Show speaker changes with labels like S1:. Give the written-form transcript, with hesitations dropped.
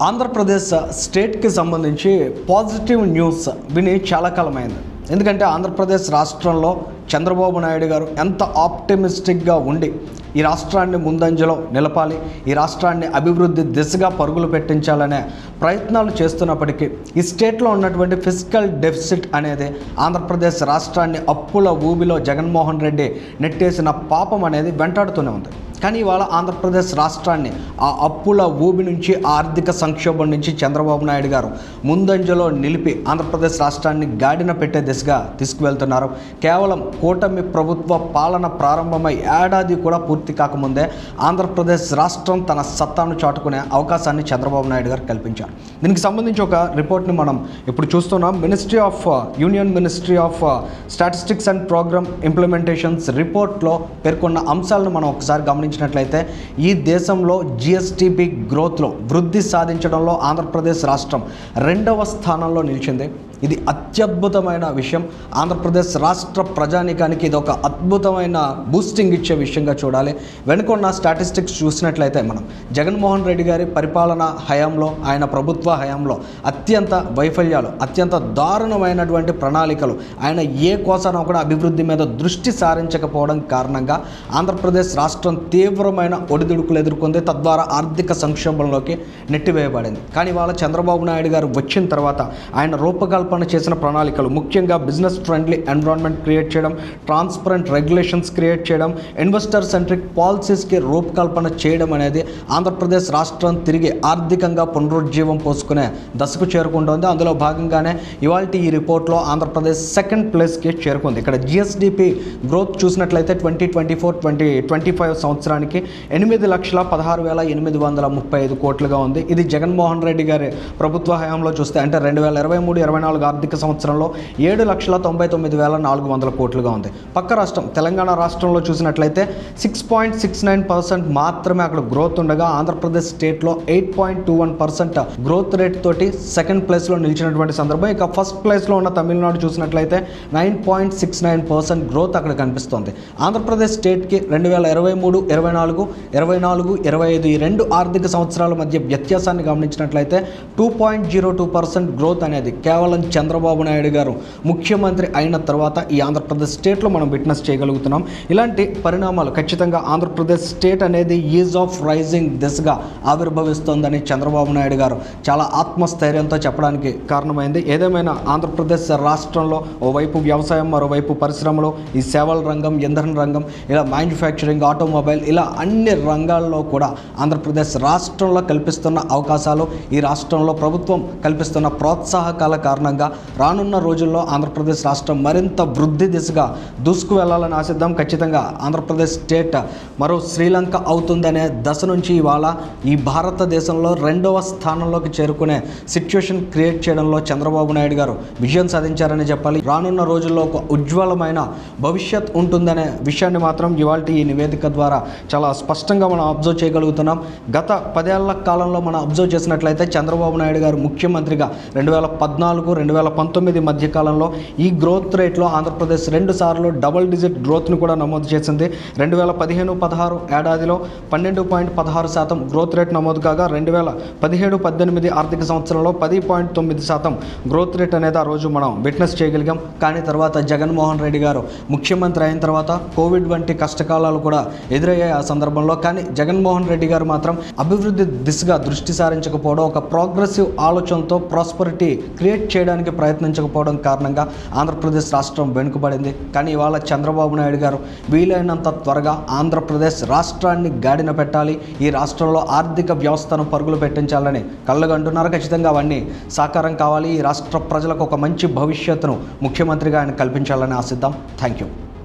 S1: ఆంధ్రప్రదేశ్ స్టేట్కి సంబంధించి positive news విని చాలా కాలమైంది. ఎందుకంటే ఆంధ్రప్రదేశ్ రాష్ట్రంలో చంద్రబాబు నాయుడు గారు ఎంత ఆప్టిమిస్టిక్గా ఉండి ఈ రాష్ట్రాన్ని ముందంజలో నిలపాలి, ఈ రాష్ట్రాన్ని అభివృద్ధి దిశగా పరుగులు పెట్టించాలనే ప్రయత్నాలు చేస్తున్నప్పటికీ ఈ స్టేట్లో ఉన్నటువంటి ఫిజికల్ డెఫిసిట్ అనేది ఆంధ్రప్రదేశ్ రాష్ట్రాన్ని అప్పుల ఊబిలో జగన్మోహన్ రెడ్డి నెట్టేసిన పాపం అనేది వెంటాడుతూనే ఉంది. కానీ ఇవాళ ఆంధ్రప్రదేశ్ రాష్ట్రాన్ని ఆ అప్పుల ఊబి నుంచి, ఆర్థిక సంక్షోభం నుంచి చంద్రబాబు నాయుడు గారు ముందంజలో నిలిపి ఆంధ్రప్రదేశ్ రాష్ట్రాన్ని గాడిన పెట్టే దిశగా తీసుకువెళ్తున్నారు. కేవలం కూటమి ప్రభుత్వ పాలన ప్రారంభమై ఏడాది కూడా పూర్తి కాకముందే ఆంధ్రప్రదేశ్ రాష్ట్రం తన సత్తాను చాటుకునే అవకాశాన్ని చంద్రబాబు నాయుడు గారు కల్పించారు. దీనికి సంబంధించి ఒక రిపోర్ట్ని మనం ఇప్పుడు చూస్తున్నాం. Union ministry of statistics and programme implementations రిపోర్ట్లో పేర్కొన్న అంశాలను మనం ఒకసారి గమనించినట్లయితే ఈ దేశంలో జిఎస్టిపి గ్రోత్లో వృద్ధి సాధించడంలో ఆంధ్రప్రదేశ్ రాష్ట్రం 2వ స్థానంలో నిలిచింది. ఇది అత్యద్భుతమైన విషయం. ఆంధ్రప్రదేశ్ రాష్ట్ర ప్రజానీకానికి ఇది ఒక అద్భుతమైన బూస్టింగ్ ఇచ్చే విషయంగా చూడాలి. వెనుకొన్న స్టాటిస్టిక్స్ చూసినట్లయితే మనం జగన్మోహన్ రెడ్డి గారి పరిపాలన హయాంలో, ఆయన ప్రభుత్వ హయాంలో అత్యంత వైఫల్యాలు, అత్యంత దారుణమైనటువంటి ప్రణాళికలు, ఆయన ఏ కోసానో కూడా అభివృద్ధి మీద దృష్టి సారించకపోవడం కారణంగా ఆంధ్రప్రదేశ్ రాష్ట్రం తీవ్రమైన ఒడిదుడుకులు ఎదుర్కొంది. తద్వారా ఆర్థిక సంక్షోభంలోకి నెట్టివేయబడింది. కానీ వాళ్ళ చంద్రబాబు నాయుడు గారు వచ్చిన తర్వాత ఆయన రూపకల్పన చేసిన ప్రణాళికలు, ముఖ్యంగా బిజినెస్ ఫ్రెండ్లీ ఎన్విరాన్మెంట్ క్రియేట్ చేయడం, ట్రాన్స్పరెంట్ రెగ్యులేషన్స్ క్రియేట్ చేయడం, ఇన్వెస్టర్ సెంట్రిక్ పాలసీస్కి రూపకల్పన చేయడం అనేది ఆంధ్రప్రదేశ్ రాష్ట్రం తిరిగి ఆర్థికంగా పునరుజ్జీవం పోసుకునే దశకు చేరుకుంటోంది. అందులో భాగంగానే ఇవాళ ఈ రిపోర్ట్లో ఆంధ్రప్రదేశ్ 2nd ప్లేస్కి చేరుకుంది. ఇక్కడ జిఎస్డిపి గ్రోత్ చూసినట్లయితే 2024-2025 సంవత్సరానికి 8,16,835 కోట్లుగా ఉంది. ఇది జగన్మోహన్ రెడ్డి గారి ప్రభుత్వ హయాంలో చూస్తే అంటే 2023-24 ఆర్థిక సంవత్సరంలో 7,99,400 కోట్లుగా ఉంది. పక్క రాష్ట్రం తెలంగాణ రాష్ట్రంలో చూసినట్లయితే 6.69% మాత్రమే అక్కడ గ్రోత్ ఉండగా ఆంధ్రప్రదేశ్ స్టేట్లో 8.21% గ్రోత్ రేట్ తోటి 2nd ప్లేస్లో నిలిచినటువంటి సందర్భం. ఇక 1st ప్లేస్లో ఉన్న తమిళనాడు చూసినట్లయితే 9.69% గ్రోత్ అక్కడ కనిపిస్తోంది. ఆంధ్రప్రదేశ్ స్టేట్కి 2023-24, 24-25 ఈ 2 ఆర్థిక సంవత్సరాల మధ్య వ్యత్యాసాన్ని గమనించినట్లయితే 2.02% గ్రోత్ అనేది కేవలం చంద్రబాబు నాయుడు గారు ముఖ్యమంత్రి అయిన తర్వాత ఈ ఆంధ్రప్రదేశ్ స్టేట్లో మనం విట్నెస్ చేయగలుగుతున్నాం. ఇలాంటి పరిణామాలు ఖచ్చితంగా ఆంధ్రప్రదేశ్ స్టేట్ అనేది ఈజ్ ఆఫ్ రైజింగ్ దిశగా ఆవిర్భవిస్తోందని చంద్రబాబు నాయుడు గారు చాలా ఆత్మస్థైర్యంతో చెప్పడానికి కారణమైంది. ఏదేమైనా ఆంధ్రప్రదేశ్ రాష్ట్రంలో ఓవైపు వ్యవసాయం, మరోవైపు పరిశ్రమలు, ఈ సేవల రంగం, ఇంధన రంగం, ఇలా మ్యానుఫ్యాక్చరింగ్, ఆటోమొబైల్, ఇలా అన్ని రంగాల్లో కూడా ఆంధ్రప్రదేశ్ రాష్ట్రంలో కల్పిస్తున్న అవకాశాలు, ఈ రాష్ట్రంలో ప్రభుత్వం కల్పిస్తున్న ప్రోత్సాహకాల కారణంగా రానున్న రోజుల్లో ఆంధ్రప్రదేశ్ రాష్ట్రం మరింత వృద్ధి దిశగా దూసుకు వెళ్లాలని ఆశిద్దాం. ఖచ్చితంగా ఆంధ్రప్రదేశ్ స్టేట్ మరో శ్రీలంక అవుతుందనే దశ నుంచి ఇవాళ ఈ భారతదేశంలో 2వ స్థానంలోకి చేరుకునే సిచ్యువేషన్ క్రియేట్ చేయడంలో చంద్రబాబు నాయుడు గారు విజయం సాధించారని చెప్పాలి. రానున్న రోజుల్లో ఒక ఉజ్వలమైన భవిష్యత్ ఉంటుందనే విషయాన్ని మాత్రం ఇవాళ ఈ నివేదిక ద్వారా చాలా స్పష్టంగా మనం అబ్జర్వ్ చేయగలుగుతున్నాం. గత 10 ఏళ్ల కాలంలో మనం అబ్జర్వ్ చేసినట్లయితే చంద్రబాబు నాయుడు గారు ముఖ్యమంత్రిగా 2014-2019 మధ్య కాలంలో ఈ గ్రోత్ రేట్లో ఆంధ్రప్రదేశ్ 2 సార్లు డబుల్ డిజిట్ గ్రోత్ను కూడా నమోదు చేసింది. 2015-16 ఏడాదిలో 12.16% గ్రోత్ రేట్ నమోదు కాగా 2017-18 ఆర్థిక సంవత్సరంలో 10.9% గ్రోత్ రేట్ అనేది ఆ రోజు మనం విట్నెస్ చేయగలిగాం. కానీ తర్వాత జగన్మోహన్ రెడ్డి గారు ముఖ్యమంత్రి అయిన తర్వాత కోవిడ్ వంటి కష్టకాలాలు కూడా ఎదురయ్యాయి ఆ సందర్భంలో. కానీ జగన్మోహన్ రెడ్డి గారు మాత్రం అభివృద్ధి దిశగా దృష్టి సారించకపోవడం, ఒక ప్రోగ్రెసివ్ ఆలోచనతో ప్రాస్పరిటీ క్రియేట్ చేయడానికి ప్రయత్నించకపోవడం కారణంగా ఆంధ్రప్రదేశ్ రాష్ట్రం వెనుకబడింది. కానీ ఇవాళ చంద్రబాబు నాయుడు గారు వీలైనంత త్వరగా ఆంధ్రప్రదేశ్ రాష్ట్రాన్ని గాడిన పెట్టాలి, ఈ రాష్ట్రంలో ఆర్థిక వ్యవస్థను పరుగులు పెట్టించాలని కళ్ళగంటున్నారు. ఖచ్చితంగా అవన్నీ సాకారం కావాలి. ఈ రాష్ట్ర ప్రజలకు ఒక మంచి భవిష్యత్తును ముఖ్యమంత్రిగా ఆయన కల్పించాలని ఆశిద్దాం. Thank you.